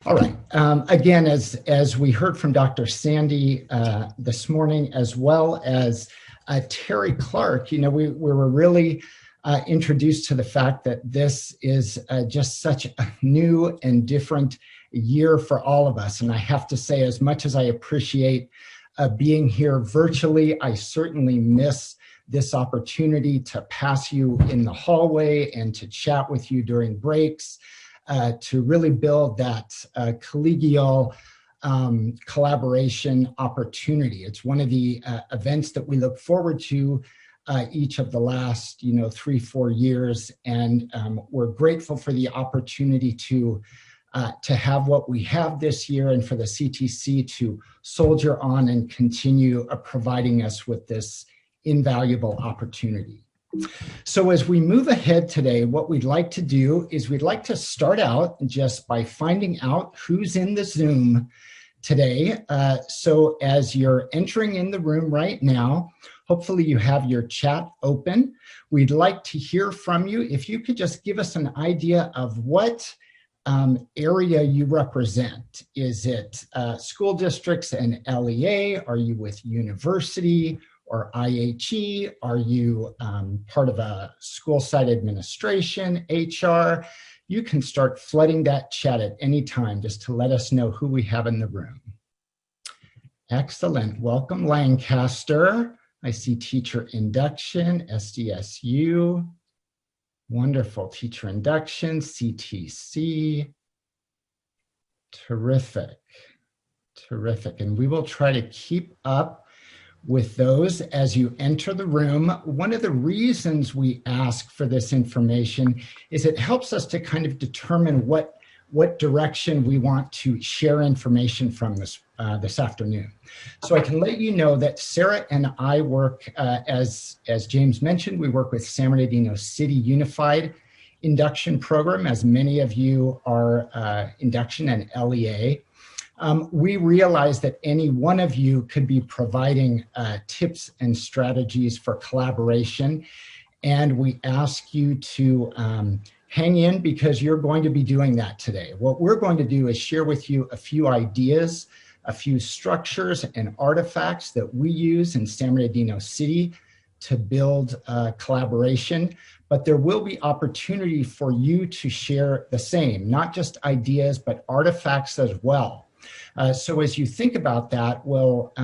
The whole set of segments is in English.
All right. Again, as we heard from Dr. Sandy this morning, as well as Terry Clark, we were really introduced to the fact that this is just such a new and different year for all of us. And I have to say, as much as I appreciate being here virtually, I certainly miss this opportunity to pass you in the hallway and to chat with you during breaks. To really build that collegial collaboration opportunity. It's one of the events that we look forward to each of the last 3-4 years, and we're grateful for the opportunity to have what we have this year, and for the CTC to soldier on and continue providing us with this invaluable opportunity. So as we move ahead today, what we'd like to do is we'd like to start out just by finding out who's in the Zoom today. So as you're entering in the room right now, hopefully you have your chat open. We'd like to hear from you. If you could just give us an idea of what area you represent. Is it school districts and LEA? Are you with university or IHE? Are you part of a school site administration, HR? You can start flooding that chat at any time just to let us know who we have in the room. Excellent. Welcome, Lancaster. I see teacher induction, SDSU. Wonderful. Teacher induction, CTC. Terrific. Terrific. And we will try to keep up with those as you enter the room. One of the reasons we ask for this information is it helps us to kind of determine what direction we want to share information from this afternoon. So I can let you know that Sarah and I work, as James mentioned, we work with San Bernardino City Unified Induction Program, as many of you are induction and LEA. We realize that any one of you could be providing tips and strategies for collaboration, and we ask you to hang in because you're going to be doing that today. What we're going to do is share with you a few ideas, a few structures and artifacts that we use in San Bernardino City to build collaboration, but there will be opportunity for you to share the same, not just ideas, but artifacts as well. So as you think about that, we'll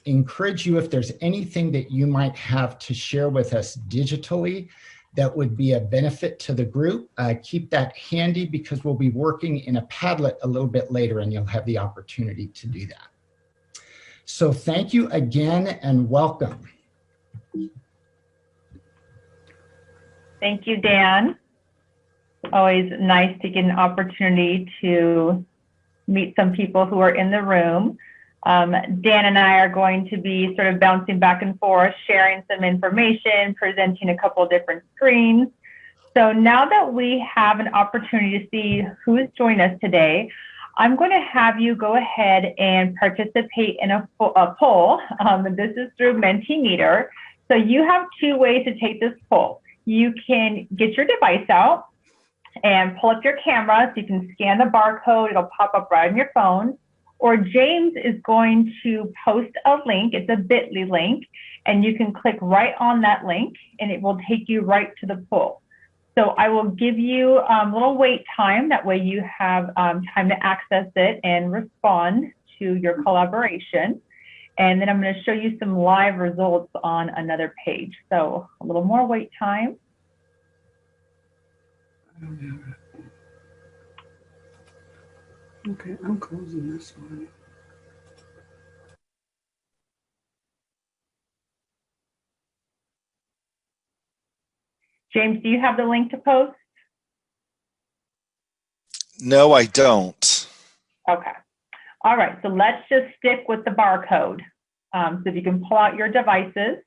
encourage you, if there's anything that you might have to share with us digitally that would be a benefit to the group, keep that handy because we'll be working in a Padlet a little bit later and you'll have the opportunity to do that. So thank you again and welcome. Thank you, Dan. Always nice to get an opportunity to meet some people who are in the room. Dan and I are going to be sort of bouncing back and forth, sharing some information, presenting a couple of different screens. So now that we have an opportunity to see who's joined us today, I'm going to have you go ahead and participate in a poll. This is through Mentee Meter. So you have two ways to take this poll. You can get your device out and pull up your camera so you can scan the barcode. It'll pop up right on your phone. Or James is going to post a link. It's a bit.ly link, and you can click right on that link, and it will take you right to the poll. So I will give you a little wait time. That way you have time to access it and respond to your collaboration. And then I'm going to show you some live results on another page. So a little more wait time. I don't have it. Okay, I'm closing this one. James, do you have the link to post? No, I don't. Okay. All right, so let's just stick with the barcode. So if you can pull out your devices.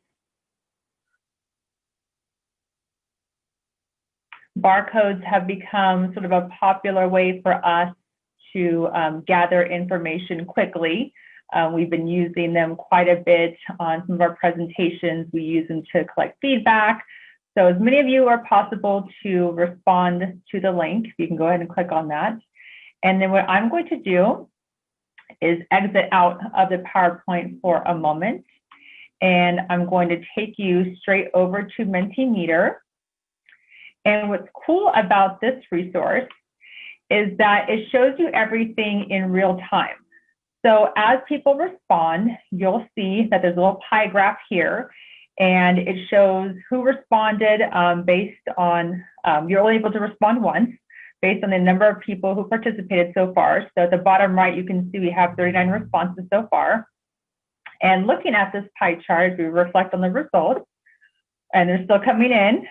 Barcodes have become sort of a popular way for us to gather information quickly. We've been using them quite a bit on some of our presentations. We use them to collect feedback. So as many of you are possible to respond to the link, you can go ahead and click on that. And then what I'm going to do is exit out of the PowerPoint for a moment. And I'm going to take you straight over to Mentee Meter. And what's cool about this resource is that it shows you everything in real time. So as people respond, you'll see that there's a little pie graph here, and it shows who responded based on, you're only able to respond once, based on the number of people who participated so far. So at the bottom right, you can see we have 39 responses so far. And looking at this pie chart, we reflect on the results, and they're still coming in.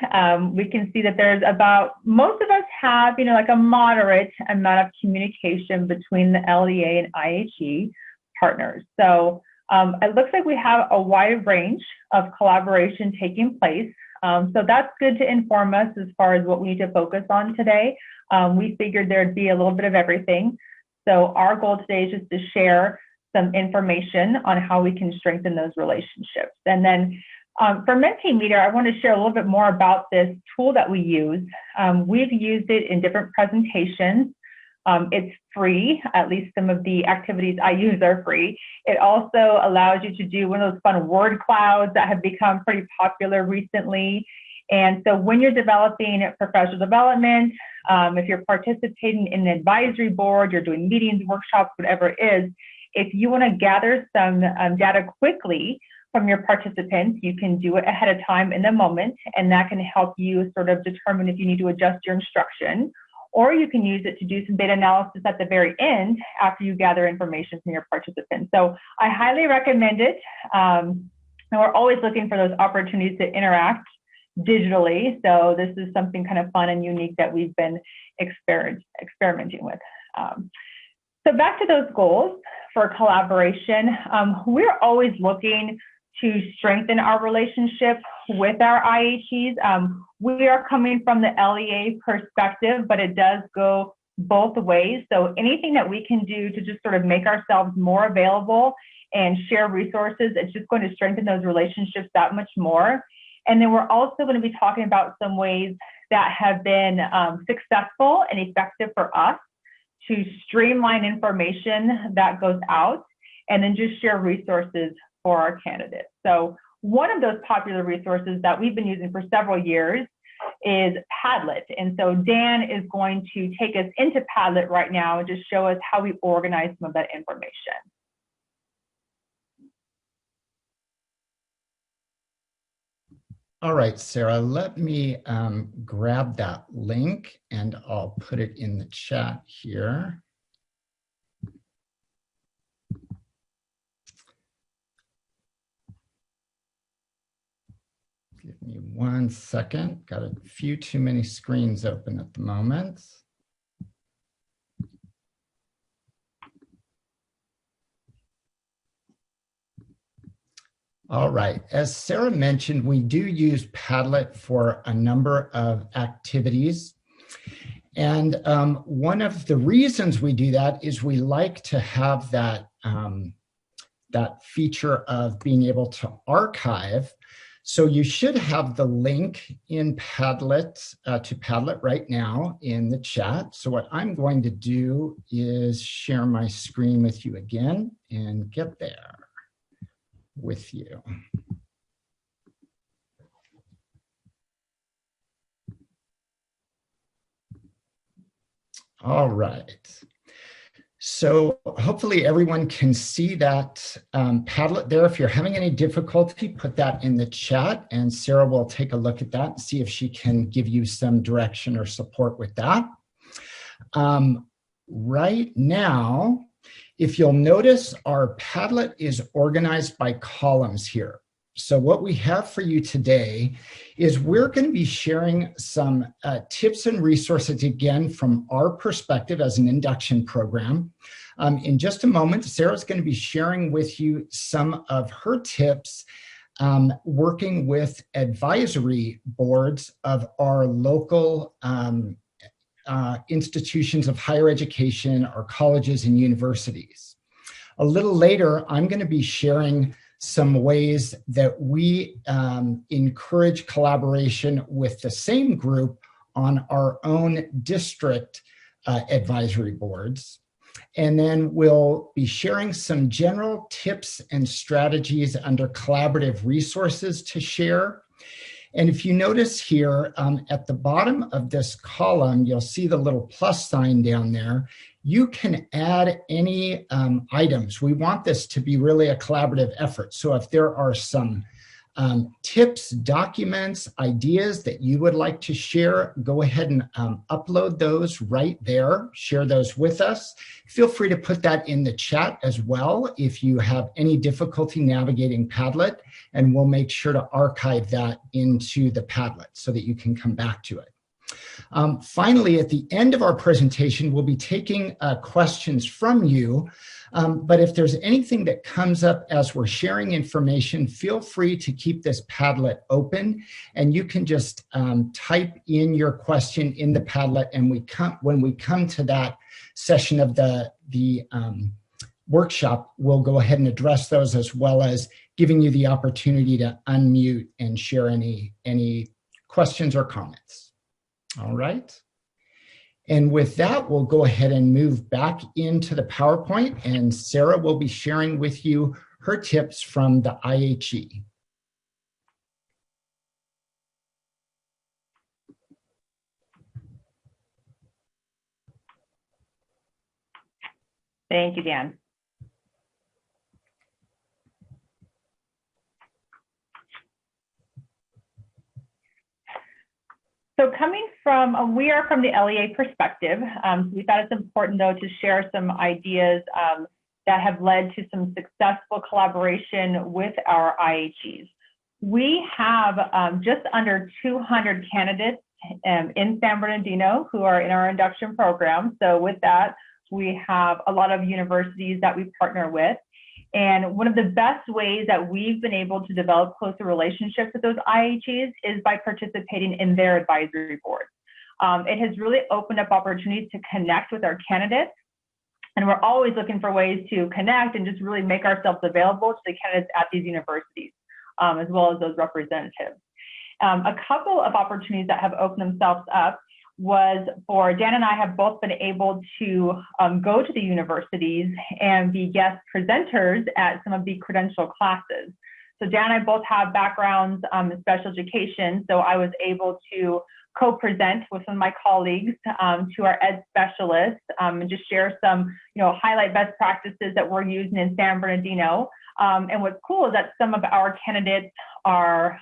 We can see that there's about, most of us have, like a moderate amount of communication between the LEA and IHE partners. So it looks like we have a wide range of collaboration taking place. So that's good to inform us as far as what we need to focus on today. We figured there'd be a little bit of everything. So our goal today is just to share some information on how we can strengthen those relationships. And then for Mentee Meter, I want to share a little bit more about this tool that we use. We've used it in different presentations. It's free, at least some of the activities I use are free. It also allows you to do one of those fun word clouds that have become pretty popular recently. And so when you're developing professional development, if you're participating in an advisory board, you're doing meetings, workshops, whatever it is, if you want to gather some data quickly from your participants, you can do it ahead of time in the moment, and that can help you sort of determine if you need to adjust your instruction, or you can use it to do some data analysis at the very end after you gather information from your participants. So I highly recommend it. And we're always looking for those opportunities to interact digitally. So this is something kind of fun and unique that we've been experimenting with. So back to those goals for collaboration. We're always looking to strengthen our relationship with our IHEs. We are coming from the LEA perspective, but it does go both ways. So anything that we can do to just sort of make ourselves more available and share resources, it's just going to strengthen those relationships that much more. And then we're also going to be talking about some ways that have been successful and effective for us to streamline information that goes out, and then just share resources for our candidates. So one of those popular resources that we've been using for several years is Padlet. And so Dan is going to take us into Padlet right now and just show us how we organize some of that information. All right, Sarah, let me grab that link and I'll put it in the chat here. Give me 1 second. Got a few too many screens open at the moment. All right, as Sarah mentioned, we do use Padlet for a number of activities. And one of the reasons we do that is we like to have that, that feature of being able to archive. So you should have the link in Padlet to Padlet right now in the chat. So what I'm going to do is share my screen with you again and get there with you. All right. So hopefully everyone can see that Padlet there. If you're having any difficulty, put that in the chat and Sarah will take a look at that and see if she can give you some direction or support with that. Right now, if you'll notice, our Padlet is organized by columns here. So what we have for you today is we're going to be sharing some tips and resources, again, from our perspective as an induction program. In just a moment, Sarah's going to be sharing with you some of her tips working with advisory boards of our local institutions of higher education, our colleges and universities. A little later, I'm going to be sharing some ways that we encourage collaboration with the same group on our own district advisory boards. And then we'll be sharing some general tips and strategies under collaborative resources to share. And if you notice here at the bottom of this column, you'll see the little plus sign down there. You can add any items. We want this to be really a collaborative effort. So if there are some tips, documents, ideas that you would like to share, go ahead and upload those right there. Share those with us. Feel free to put that in the chat as well if you have any difficulty navigating Padlet, and we'll make sure to archive that into the Padlet so that you can come back to it. Finally, at the end of our presentation, we'll be taking questions from you. But if there's anything that comes up as we're sharing information, feel free to keep this Padlet open, and you can just type in your question in the Padlet, and when we come to that session of the workshop, we'll go ahead and address those, as well as giving you the opportunity to unmute and share any questions or comments. All right. And with that, we'll go ahead and move back into the PowerPoint, and Sarah will be sharing with you her tips from the IHE. Thank you, Dan. So coming from, we are from the LEA perspective. So we thought it's important, though, to share some ideas that have led to some successful collaboration with our IHEs. We have just under 200 candidates in San Bernardino who are in our induction program. So with that, we have a lot of universities that we partner with. And one of the best ways that we've been able to develop closer relationships with those IHEs is by participating in their advisory boards. It has really opened up opportunities to connect with our candidates. And we're always looking for ways to connect and just really make ourselves available to the candidates at these universities, as well as those representatives. A couple of opportunities that have opened themselves up was for Dan and I have both been able to go to the universities and be guest presenters at some of the credential classes. So Dan and I both have backgrounds in special education, so I was able to co-present with some of my colleagues to our ed specialists and just share some, highlight best practices that we're using in San Bernardino. And what's cool is that some of our candidates are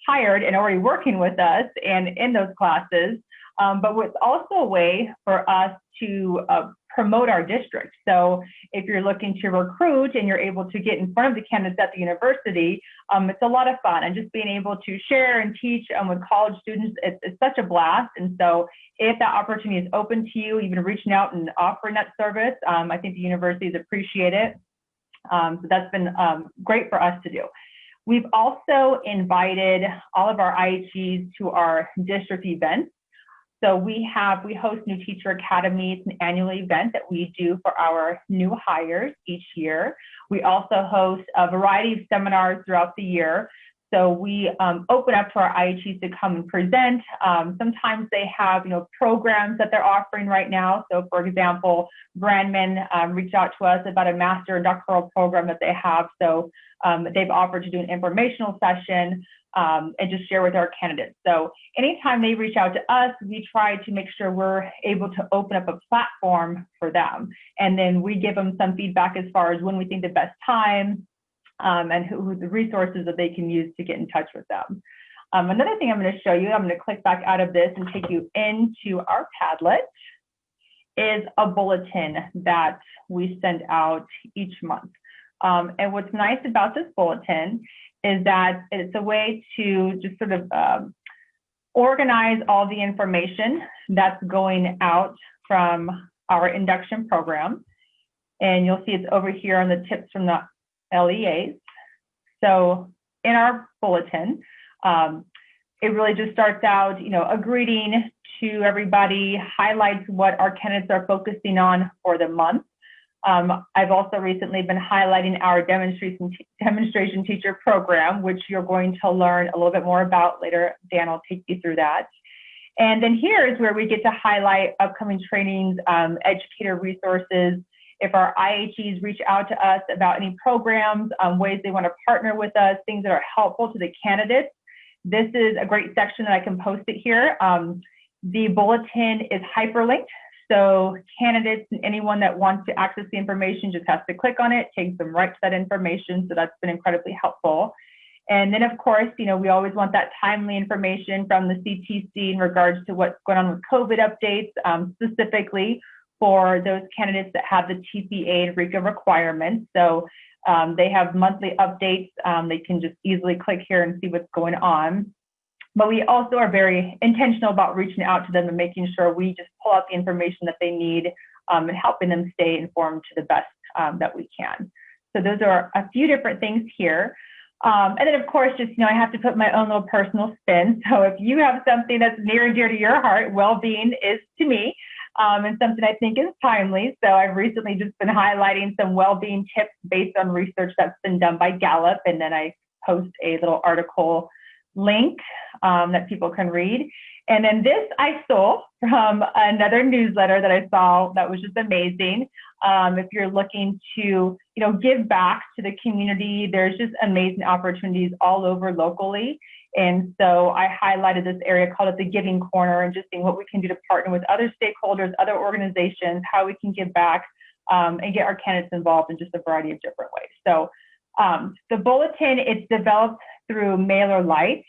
hired and already working with us and in those classes. But it's also a way for us to promote our district. So if you're looking to recruit and you're able to get in front of the candidates at the university, it's a lot of fun. And just being able to share and teach with college students, it's such a blast. And so if that opportunity is open to you, even reaching out and offering that service, I think the universities appreciate it. So that's been great for us to do. We've also invited all of our IHEs to our district events. So we host New Teacher Academy. It's an annual event that we do for our new hires each year. We also host a variety of seminars throughout the year. So we open up to our IHEs to come and present. Sometimes they have, programs that they're offering right now. So for example, Brandman reached out to us about a master and doctoral program that they have. So they've offered to do an informational session and just share with our candidates. So anytime they reach out to us, we try to make sure we're able to open up a platform for them. And then we give them some feedback as far as when we think the best time and who the resources that they can use to get in touch with them. Another thing I'm going to show you, I'm going to click back out of this and take you into our Padlet, is a bulletin that we send out each month. And what's nice about this bulletin is that it's a way to just sort of organize all the information that's going out from our induction program. And you'll see it's over here on the tips from the LEAs. So in our bulletin, it really just starts out, a greeting to everybody, highlights what our candidates are focusing on for the month. I've also recently been highlighting our demonstration teacher program, which you're going to learn a little bit more about later. Dan will take you through that. And then here is where we get to highlight upcoming trainings, educator resources. If our IHEs reach out to us about any programs, ways they want to partner with us, things that are helpful to the candidates, this is a great section that I can post it here. The bulletin is hyperlinked, so candidates and anyone that wants to access the information just has to click on it, takes them right to that information, so that's been incredibly helpful. And then, of course, we always want that timely information from the CTC in regards to what's going on with COVID updates, specifically for those candidates that have the TPA and RECA requirements. So they have monthly updates. They can just easily click here and see what's going on. But we also are very intentional about reaching out to them and making sure we just pull out the information that they need and helping them stay informed to the best that we can. So those are a few different things here. And then, of course, just, I have to put my own little personal spin. So if you have something that's near and dear to your heart, well-being is to me, and something I think is timely. So I've recently just been highlighting some well-being tips based on research that's been done by Gallup. And then I post a little article link that people can read. And then this I stole from another newsletter that I saw that was just amazing. If you're looking to, give back to the community, there's just amazing opportunities all over locally. And so I highlighted this area, called it the Giving Corner, and just seeing what we can do to partner with other stakeholders, other organizations, how we can give back and get our candidates involved in just a variety of different ways. So the bulletin, it's developed through MailerLite.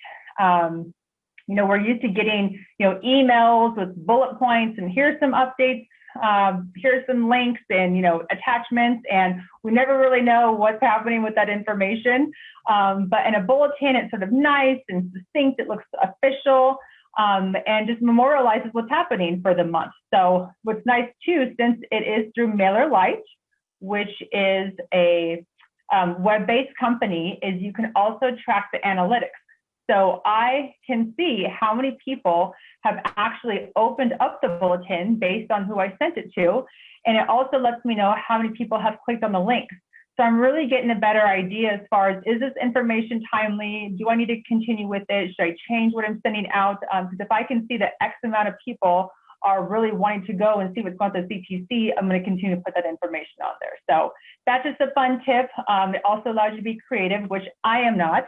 We're used to getting, emails with bullet points and here's some updates, here's some links and, attachments, and we never really know what's happening with that information. But in a bulletin, it's sort of nice and succinct. It looks official and just memorializes what's happening for the month. So what's nice too, since it is through MailerLite, which is a web-based company, is you can also track the analytics. So I can see how many people have actually opened up the bulletin based on who I sent it to. And it also lets me know how many people have clicked on the links. So I'm really getting a better idea as far as, is this information timely? Do I need to continue with it? Should I change what I'm sending out? Because if I can see that X amount of people are really wanting to go and see what's going on at the CTC, I'm going to continue to put that information on there. So that's just a fun tip. It also allows you to be creative, which I am not,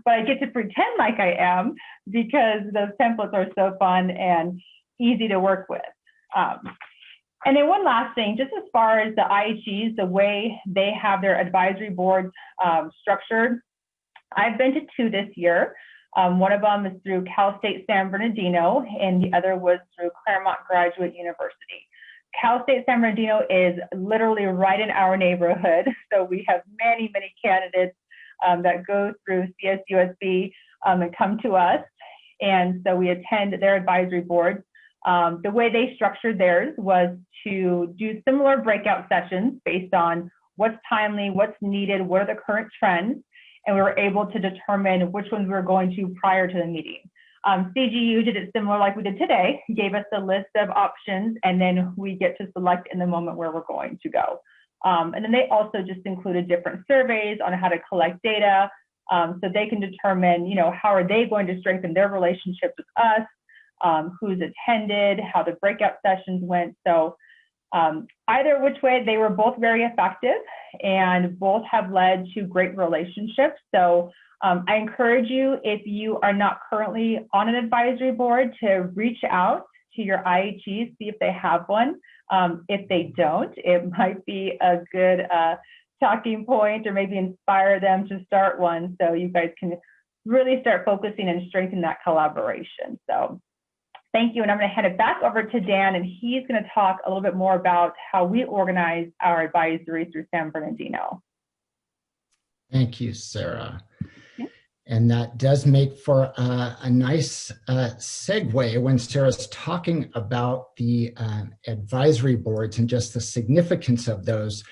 but I get to pretend like I am because those templates are so fun and easy to work with. And then one last thing, just as far as the IHEs, the way they have their advisory boards structured, I've been to 2 this year. One of them is through Cal State San Bernardino, and the other was through Claremont Graduate University. Cal State San Bernardino is literally right in our neighborhood, so we have many, many candidates that go through CSUSB and come to us, and so we attend their advisory boards. The way they structured theirs was to do similar breakout sessions based on what's timely, what's needed, what are the current trends, and we were able to determine which ones we were going to prior to the meeting. CGU did it similar like we did today, gave us a list of options, and then we get to select in the moment where we're going to go. And then they also just included different surveys on how to collect data, so they can determine, how are they going to strengthen their relationships with us, who's attended, how the breakout sessions went. So either which way, they were both very effective and both have led to great relationships. So I encourage you, if you are not currently on an advisory board, to reach out to your IHEs, see if they have one. If they don't, it might be a good talking point or maybe inspire them to start one so you guys can really start focusing and strengthen that collaboration. So thank you, and I'm going to hand it back over to Dan, and he's going to talk a little bit more about how we organize our advisory through San Bernardino. Thank you, Sarah. And that does make for a nice segue when Sarah's talking about the advisory boards and just the significance of those.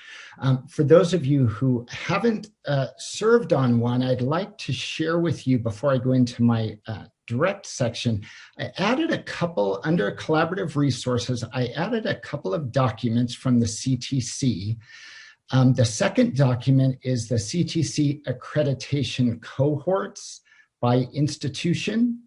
For those of you who haven't served on one, I'd like to share with you before I go into my direct section. I added a couple, under collaborative resources, I added a couple of documents from the CTC. The second document is the CTC accreditation cohorts by institution.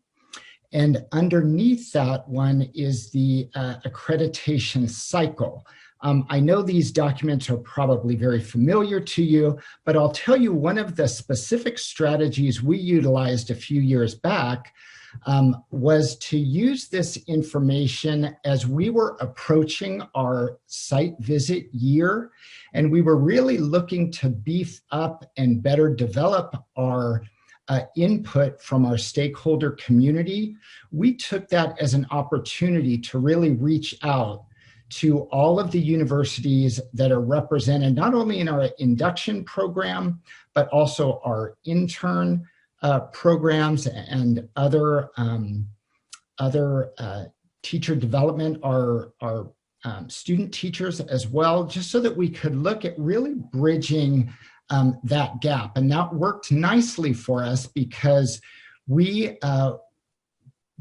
And underneath that one is the accreditation cycle. I know these documents are probably very familiar to you, but I'll tell you one of the specific strategies we utilized a few years back was to use this information as we were approaching our site visit year, and we were really looking to beef up and better develop our input from our stakeholder community. We took that as an opportunity to really reach out to all of the universities that are represented not only in our induction program, but also our intern programs and other teacher development, our student teachers as well, just so that we could look at really bridging that gap. And that worked nicely for us because we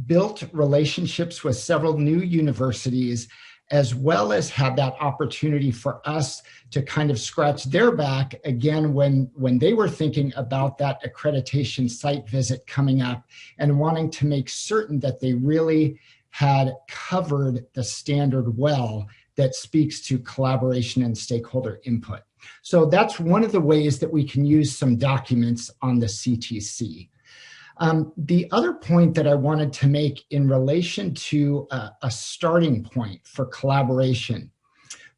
built relationships with several new universities, as well as had that opportunity for us to kind of scratch their back again when they were thinking about that accreditation site visit coming up and wanting to make certain that they really had covered the standard well that speaks to collaboration and stakeholder input. So that's one of the ways that we can use some documents on the CTC. The other point that I wanted to make in relation to a starting point for collaboration,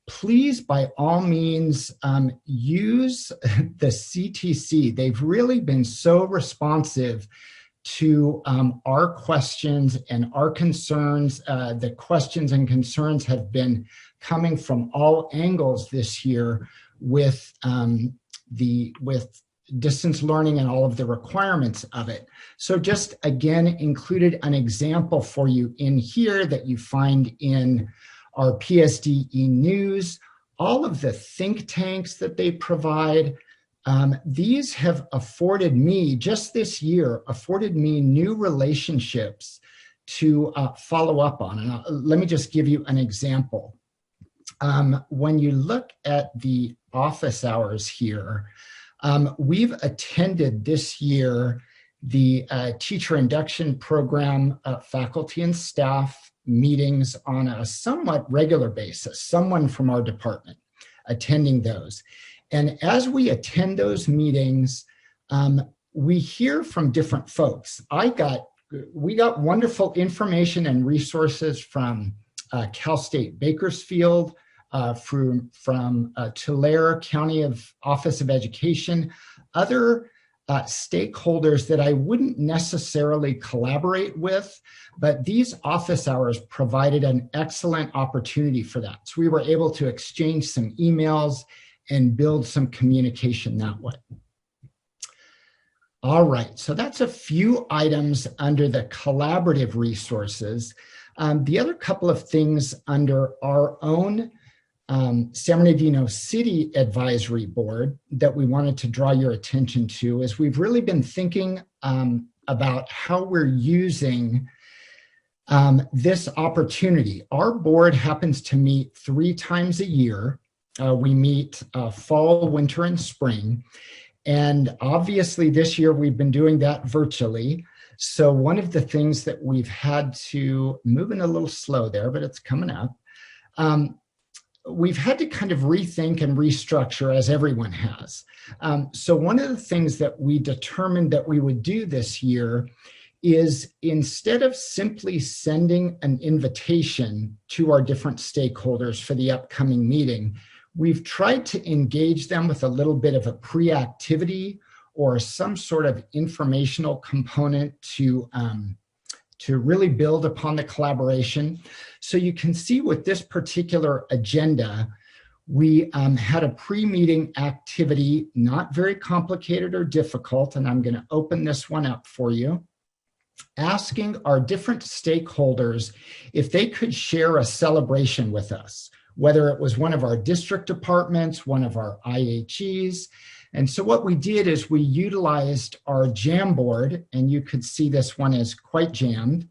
please by all means use the CTC. They've really been so responsive to our questions and our concerns. The questions and concerns have been coming from all angles this year with distance learning and all of the requirements of it. So just again, included an example for you in here that you find in our PSDE news, all of the think tanks that they provide. These have afforded me, just this year, afforded me new relationships to follow up on. And let me just give you an example. When you look at the office hours here, we've attended this year the teacher induction program faculty and staff meetings on a somewhat regular basis, someone from our department attending those. And as we attend those meetings, we hear from different folks. We got wonderful information and resources from Cal State Bakersfield, from Tulare County Office of Education, other stakeholders that I wouldn't necessarily collaborate with, but these office hours provided an excellent opportunity for that. So we were able to exchange some emails and build some communication that way. All right, so that's a few items under the collaborative resources. The other couple of things under our own San Bernardino City Advisory Board that we wanted to draw your attention to is we've really been thinking about how we're using this opportunity. Our board happens to meet 3 times a year. We meet fall, winter, and spring. And obviously this year we've been doing that virtually. So one of the things that we've had to, moving a little slow there, but it's coming up, we've had to kind of rethink and restructure, as everyone has. So one of the things that we determined that we would do this year is, instead of simply sending an invitation to our different stakeholders for the upcoming meeting, we've tried to engage them with a little bit of a pre-activity or some sort of informational component to really build upon the collaboration. So you can see with this particular agenda, we had a pre-meeting activity, not very complicated or difficult, and I'm going to open this one up for you, asking our different stakeholders if they could share a celebration with us, whether it was one of our district departments, one of our IHEs. And so what we did is we utilized our Jamboard, and you could see this one is quite jammed,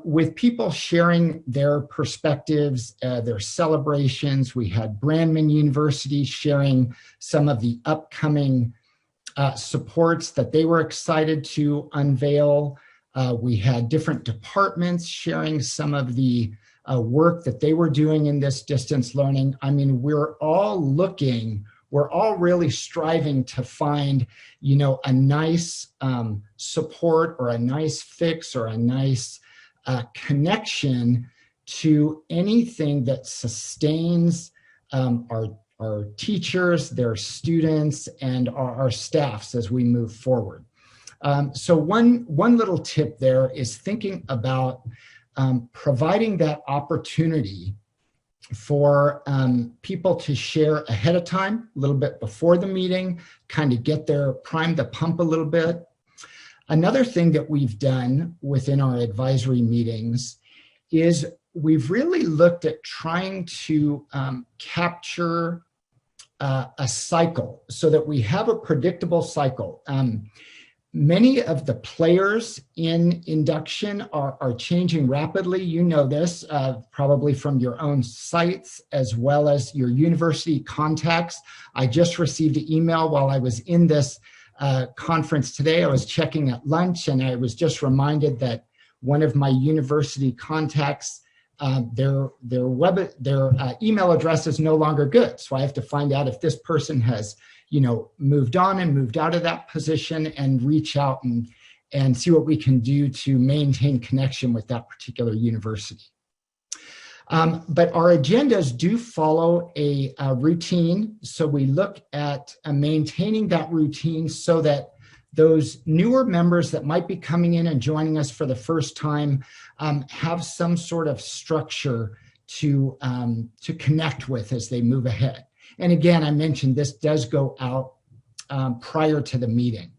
with people sharing their perspectives, their celebrations. We had Brandman University sharing some of the upcoming supports that they were excited to unveil. We had different departments sharing some of the work that they were doing in this distance learning. I mean, we're all really striving to find, a nice support or a nice fix or a nice connection to anything that sustains our teachers, their students, and our staffs as we move forward. So one little tip there is thinking about providing that opportunity for people to share ahead of time, a little bit before the meeting, kind of prime the pump a little bit. Another thing that we've done within our advisory meetings is we've really looked at trying to capture a cycle so that we have a predictable cycle. Many of the players in induction are changing rapidly. You know this probably from your own sites as well as your university contacts. I just received an email while I was in this conference today. I was checking at lunch and I was just reminded that one of my university contacts, their email address is no longer good. So I have to find out if this person has moved on and moved out of that position and reach out and see what we can do to maintain connection with that particular university. But our agendas do follow a routine. So we look at maintaining that routine so that those newer members that might be coming in and joining us for the first time have some sort of structure to connect with as they move ahead. And again, I mentioned this does go out prior to the meeting.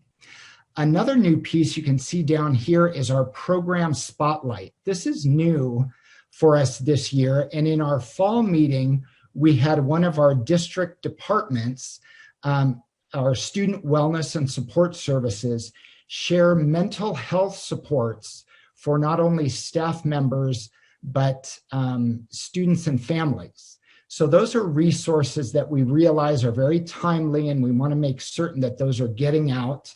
Another new piece you can see down here is our program spotlight. This is new for us this year. And in our fall meeting, we had one of our district departments, our student wellness and support services, share mental health supports for not only staff members, but students and families. So those are resources that we realize are very timely, and we want to make certain that those are getting out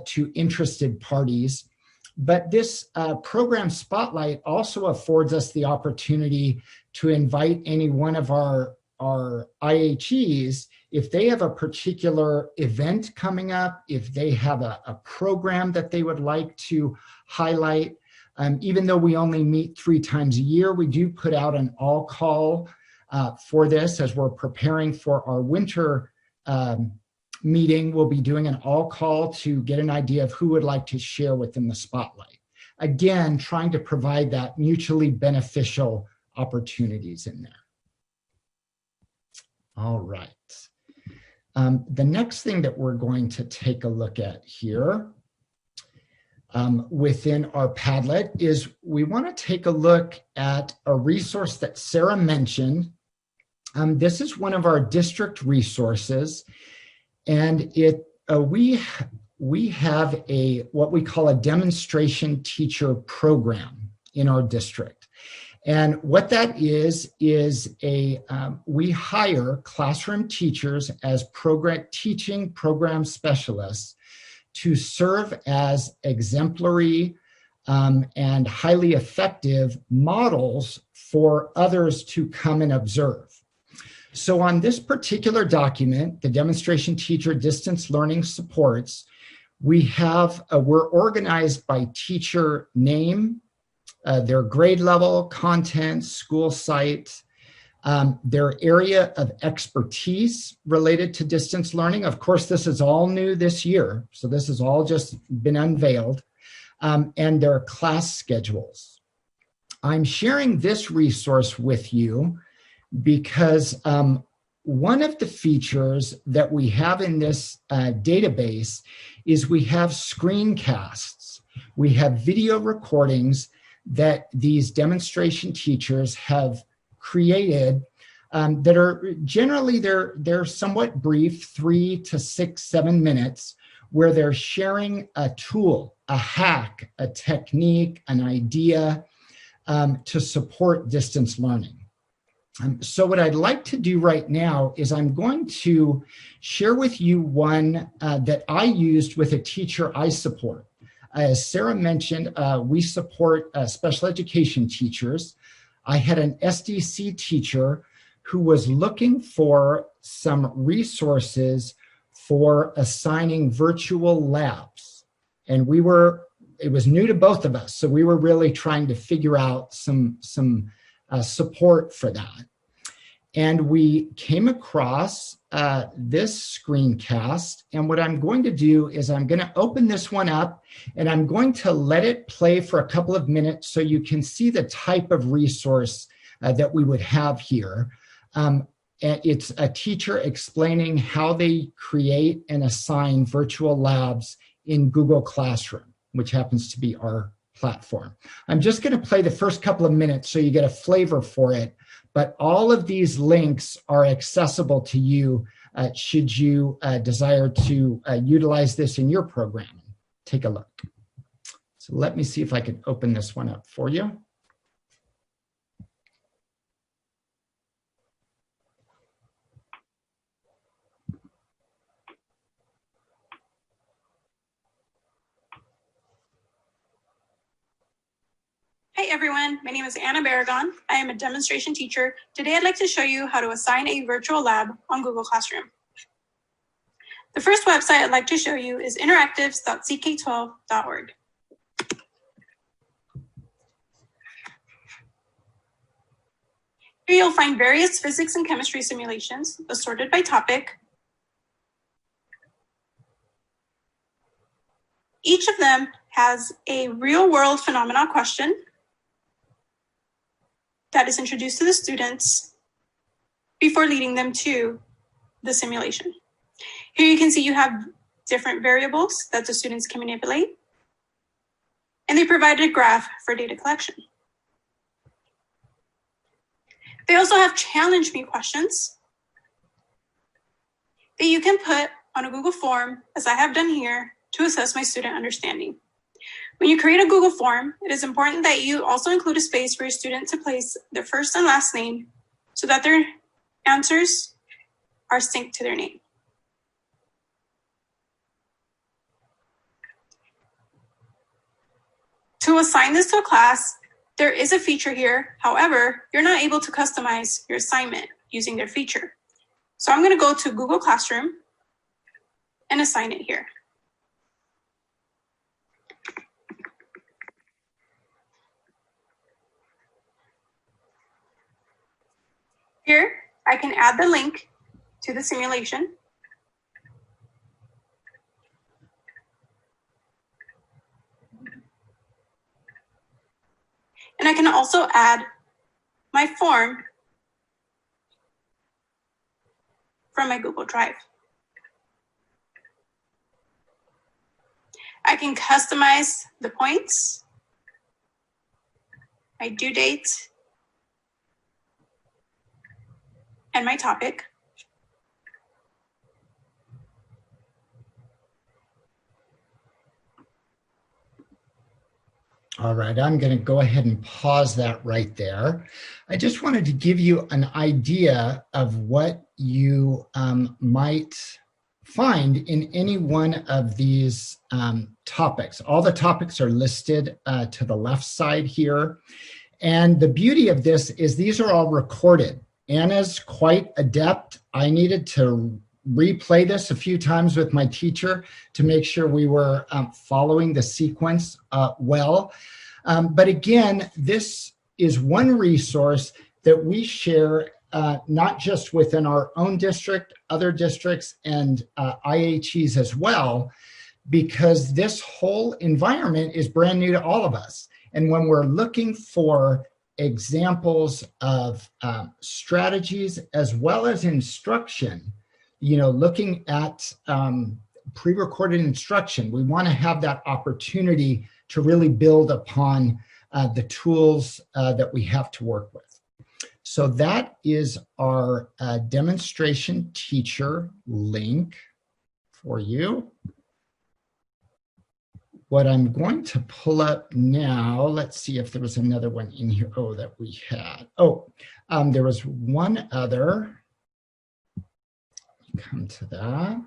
to interested parties. But this program spotlight also affords us the opportunity to invite any one of our IHEs, if they have a particular event coming up, if they have a program that they would like to highlight. Even though we only meet 3 times a year, we do put out an all-call for this as we're preparing for our winter meeting. We'll be doing an all-call to get an idea of who would like to share within the spotlight. Again, trying to provide that mutually beneficial opportunities in there. All right. The next thing that we're going to take a look at here within our Padlet is we want to take a look at a resource that Sarah mentioned. This is one of our district resources, and we have what we call a demonstration teacher program in our district. And what that is we hire classroom teachers as teaching program specialists to serve as exemplary and highly effective models for others to come and observe. So on this particular document, the demonstration teacher distance learning supports, we're organized by teacher name, their grade level, content, school site, their area of expertise related to distance learning. Of course, this is all new this year, so this has all just been unveiled, and their class schedules. I'm sharing this resource with you because one of the features that we have in this database is we have screencasts. We have video recordings that these demonstration teachers have created that are generally, they're somewhat brief, 3 to 6, 7 minutes, where they're sharing a tool, a hack, a technique, an idea to support distance learning. So what I'd like to do right now is I'm going to share with you one that I used with a teacher I support. As Sarah mentioned, we support special education teachers. I had an SDC teacher who was looking for some resources for assigning virtual labs. And it was new to both of us, so we were really trying to figure out some support for that. And we came across this screencast, and what I'm going to do is I'm going to open this one up and I'm going to let it play for a couple of minutes so you can see the type of resource that we would have here. And it's a teacher explaining how they create and assign virtual labs in Google Classroom, which happens to be our platform. I'm just going to play the first couple of minutes so you get a flavor for it. But all of these links are accessible to you should you desire to utilize this in your programming. Take a look. So let me see if I can open this one up for you. Hi everyone, my name is Anna Barragon. I am a demonstration teacher. Today I'd like to show you how to assign a virtual lab on Google Classroom. The first website I'd like to show you is interactives.ck12.org. Here you'll find various physics and chemistry simulations assorted by topic. Each of them has a real-world phenomena question that is introduced to the students before leading them to the simulation. Here you can see you have different variables that the students can manipulate, and they provided a graph for data collection. They also have challenge me questions that you can put on a Google form, as I have done here, to assess my student understanding. When you create a Google form, it is important that you also include a space for your student to place their first and last name so that their answers are synced to their name. To assign this to a class, there is a feature here. However, you're not able to customize your assignment using their feature. So I'm going to go to Google Classroom and assign it here. Here, I can add the link to the simulation. And I can also add my form from my Google Drive. I can customize the points, my due date, and my topic. All right, I'm going to go ahead and pause that right there. I just wanted to give you an idea of what you might find in any one of these topics. All the topics are listed to the left side here. And the beauty of this is these are all recorded. Anna's quite adept. I needed to replay this a few times with my teacher to make sure we were following the sequence well. But again, this is one resource that we share not just within our own district, other districts, and IHEs as well, because this whole environment is brand new to all of us. And when we're looking for examples of strategies as well as instruction, you know, looking at pre-recorded instruction, we want to have that opportunity to really build upon the tools that we have to work with. So that is our demonstration teacher link for you. What I'm going to pull up now, let's see if there was another one in here. Oh, that we had. Oh, there was one other. Come to that.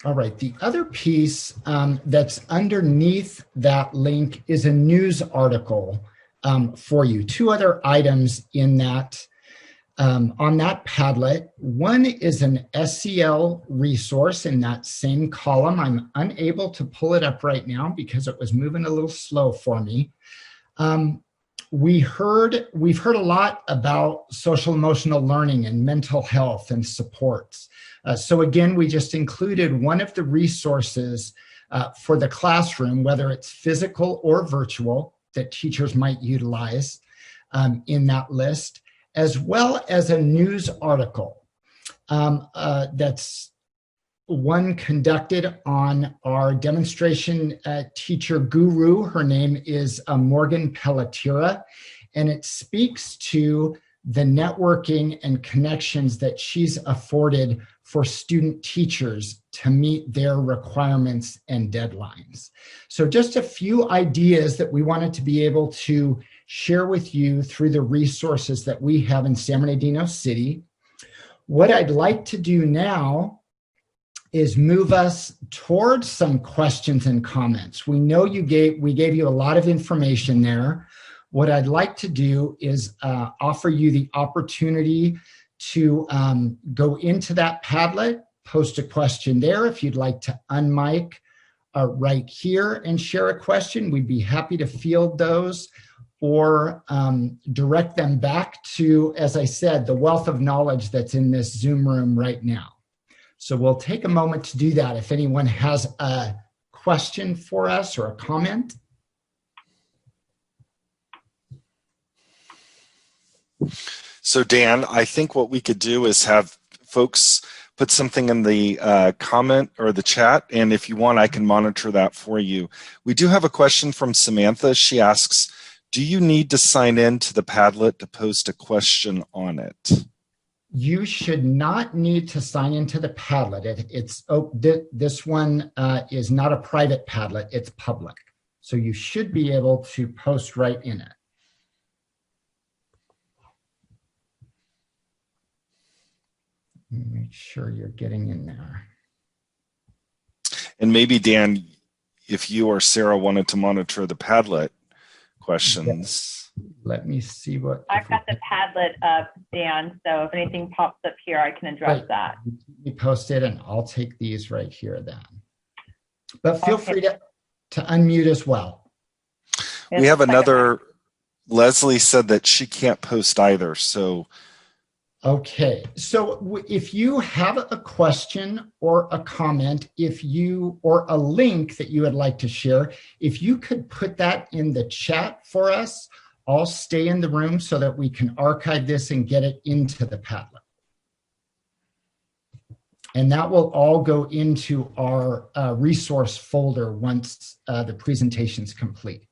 All right, the other piece that's underneath that link is a news article for you. Two other items in that on that Padlet. One is an SEL resource in that same column. I'm unable to pull it up right now because it was moving a little slow for me. We've heard a lot about social emotional learning and mental health and supports. So again, we just included one of the resources for the classroom, whether it's physical or virtual, that teachers might utilize in that list, as well as a news article that's one conducted on our demonstration teacher guru. Her name is Morgan Pelletira, and it speaks to the networking and connections that she's afforded for student teachers to meet their requirements and deadlines. So just a few ideas that we wanted to be able to share with you through the resources that we have in San Bernardino City. What I'd like to do now is move us towards some questions and comments. We know we gave you a lot of information there. What I'd like to do is offer you the opportunity to go into that Padlet, post a question there. If you'd like to unmic right here and share a question, we'd be happy to field those or direct them back to, as I said, the wealth of knowledge that's in this Zoom room right now. So we'll take a moment to do that. If anyone has a question for us or a comment. So Dan, I think what we could do is have folks put something in the comment or the chat, and if you want, I can monitor that for you. We do have a question from Samantha. She asks, do you need to sign in to the Padlet to post a question on it? You should not need to sign into the Padlet. This one is not a private Padlet, it's public. So you should be able to post right in it. Make sure you're getting in there. And maybe, Dan, if you or Sarah wanted to monitor the Padlet questions. Let me see what. I've got the Padlet up, Dan, so if anything pops up here, I can address that. You post it, and I'll take these right here then. But feel free to unmute as well. We have another, Leslie said that she can't post either, so. Okay, so if you have a question or a comment, or a link that you would like to share, if you could put that in the chat for us, I'll stay in the room so that we can archive this and get it into the Padlet. And that will all go into our resource folder once the presentation's complete.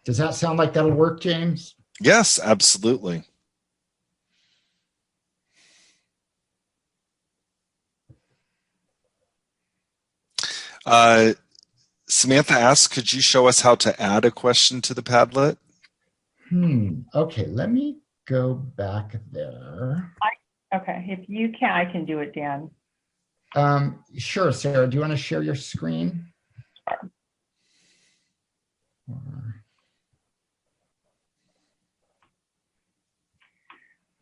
Does that sound like that'll work, James? Yes, absolutely. Samantha asks, could you show us how to add a question to the Padlet? Okay, let me go back there. Okay, if you can, I can do it, Dan. Sure, Sarah, do you want to share your screen? Sure.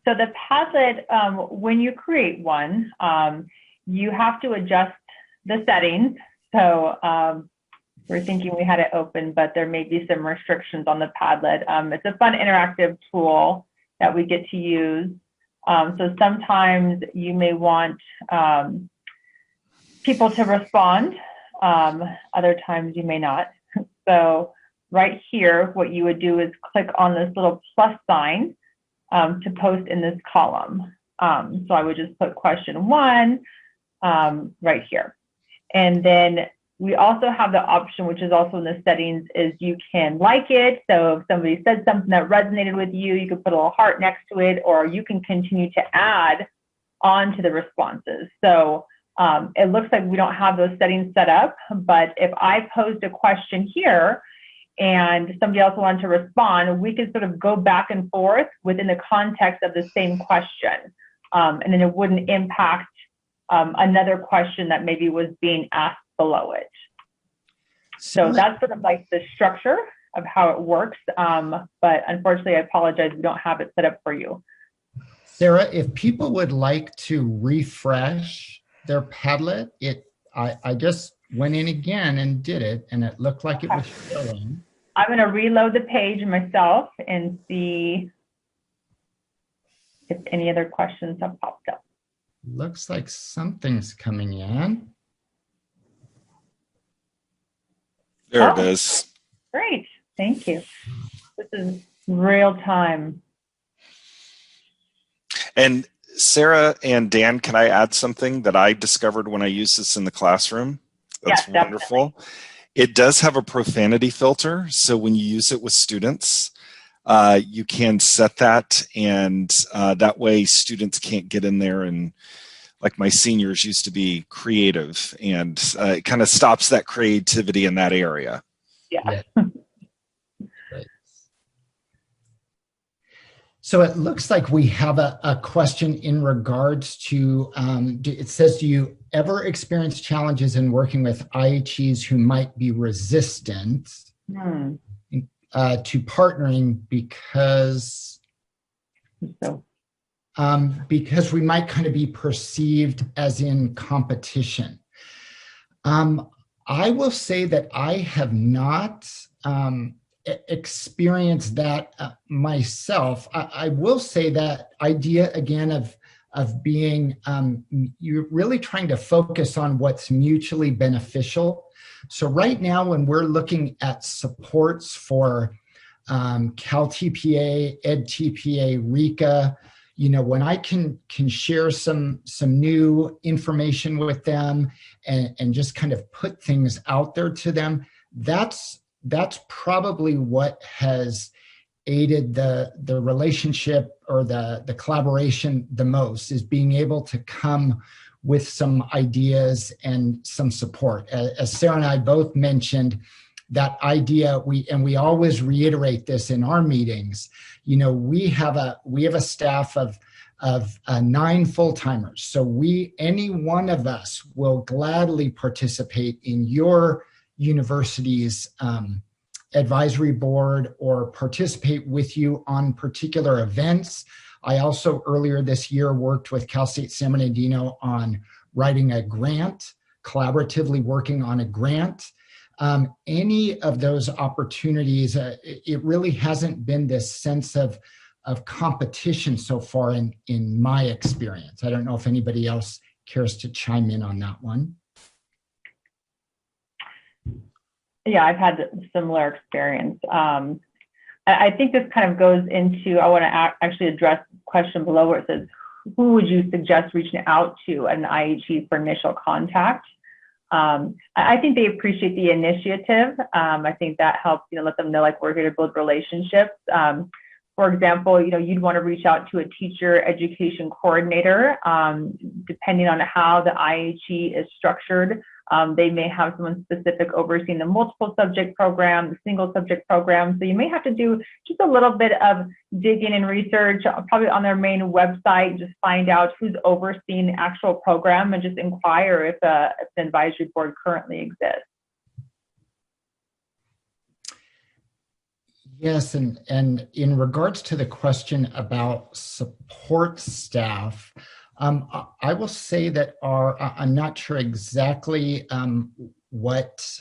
So the Padlet, when you create one, you have to adjust the settings. So we're thinking we had it open, but there may be some restrictions on the Padlet. It's a fun interactive tool that we get to use. So sometimes you may want people to respond. Other times you may not. So right here, what you would do is click on this little plus sign to post in this column. So I would just put question 1 right here. And then we also have the option, which is also in the settings, is you can like it. So if somebody said something that resonated with you, you could put a little heart next to it, or you can continue to add on to the responses. So it looks like we don't have those settings set up, but if I posed a question here and somebody else wanted to respond, we could sort of go back and forth within the context of the same question. And then it wouldn't impact another question that maybe was being asked below it. So that's sort of like the structure of how it works. But unfortunately, I apologize, we don't have it set up for you. Sarah, if people would like to refresh their Padlet, I just went in again and did it, and it looked like it was filling. I'm going to reload the page myself and see if any other questions have popped up. Looks like something's coming in. There it is. Great. Thank you. This is real time. And Sarah and Dan, can I add something that I discovered when I used this in the classroom? That's wonderful. Definitely. It does have a profanity filter. So when you use it with students, you can set that, and that way students can't get in there and, like my seniors used to be, creative, and it kind of stops that creativity in that area. Yeah. Right. So it looks like we have a question in regards to, it says, do you ever experience challenges in working with IHEs who might be resistant to partnering because we might kind of be perceived as in competition? I will say that I have not experienced that myself. I will say that idea again of being, you're really trying to focus on what's mutually beneficial. So right now, when we're looking at supports for CalTPA, EdTPA, RECA, you know, when I can share some new information with them and just kind of put things out there to them, that's probably what has aided the relationship or the collaboration the most, is being able to come with some ideas and some support. As Sarah and I both mentioned, that idea, we always reiterate this in our meetings. You know, we have a staff of 9 full-timers. So any one of us will gladly participate in your university's advisory board or participate with you on particular events. I also earlier this year worked with Cal State San Bernardino on writing a grant, collaboratively working on a grant. Any of those opportunities, it really hasn't been this sense of competition so far in my experience. I don't know if anybody else cares to chime in on that one. Yeah, I've had a similar experience. I think this kind of goes into, I want to actually address the question below where it says, who would you suggest reaching out to an IHE for initial contact? I think they appreciate the initiative. I think that helps, let them know, like, we're here to build relationships. For example, you'd want to reach out to a teacher education coordinator. Depending on how the IHE is structured, they may have someone specific overseeing the multiple subject program, the single subject program. So you may have to do just a little bit of digging and research, probably on their main website, just find out who's overseeing the actual program and just inquire if the advisory board currently exists. Yes, and in regards to the question about support staff, I will say that I'm not sure exactly what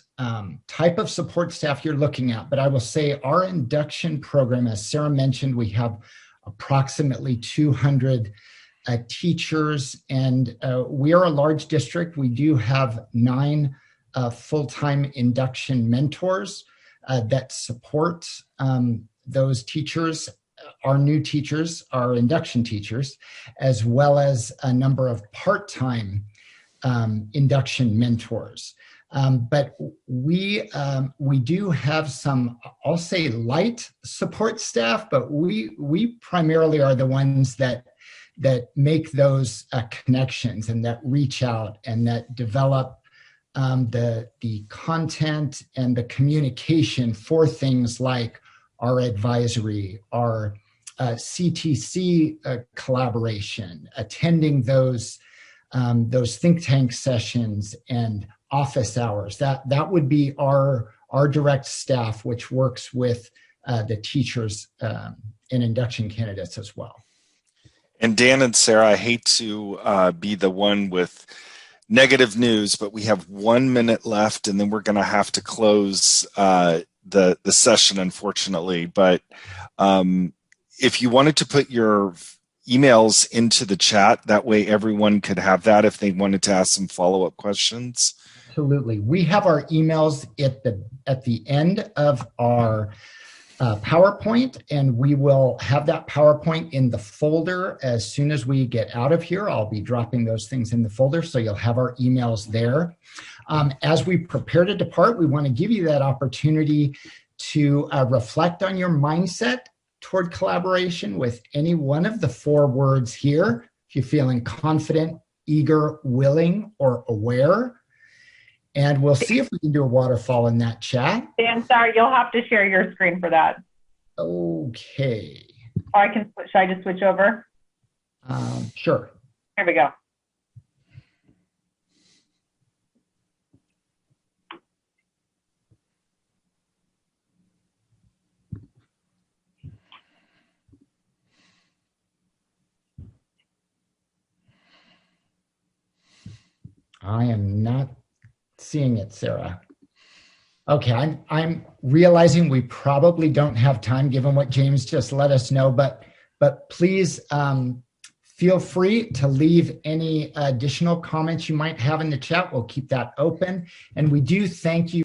type of support staff you're looking at, but I will say our induction program, as Sarah mentioned, we have approximately 200 teachers, and we are a large district. We do have 9 full-time induction mentors that support those teachers, our new teachers, our induction teachers, as well as a number of part-time induction mentors. But we do have some, I'll say, light support staff, but we primarily are the ones that make those connections and that reach out and that develop the content and the communication for things like our advisory, our CTC collaboration, attending those those think tank sessions and office hours. That would be our direct staff, which works with the teachers and induction candidates as well. And Dan and Sarah, I hate to be the one with negative news, but we have 1 minute left, and then we're going to have to close the session, unfortunately. But if you wanted to put your emails into the chat, that way everyone could have that if they wanted to ask some follow-up questions. Absolutely. We have our emails at the end of our PowerPoint, and we will have that PowerPoint in the folder as soon as we get out of here. I'll be dropping those things in the folder, so you'll have our emails there. As we prepare to depart, we want to give you that opportunity to reflect on your mindset toward collaboration with any one of the 4 words here. If you're feeling confident, eager, willing, or aware. And we'll see if we can do a waterfall in that chat. Dan, sorry, you'll have to share your screen for that. Okay. Or should I just switch over? Sure. Here we go. I am not seeing it, Sarah. Okay, I'm realizing we probably don't have time given what James just let us know, but please feel free to leave any additional comments you might have in the chat. We'll keep that open. And we do thank you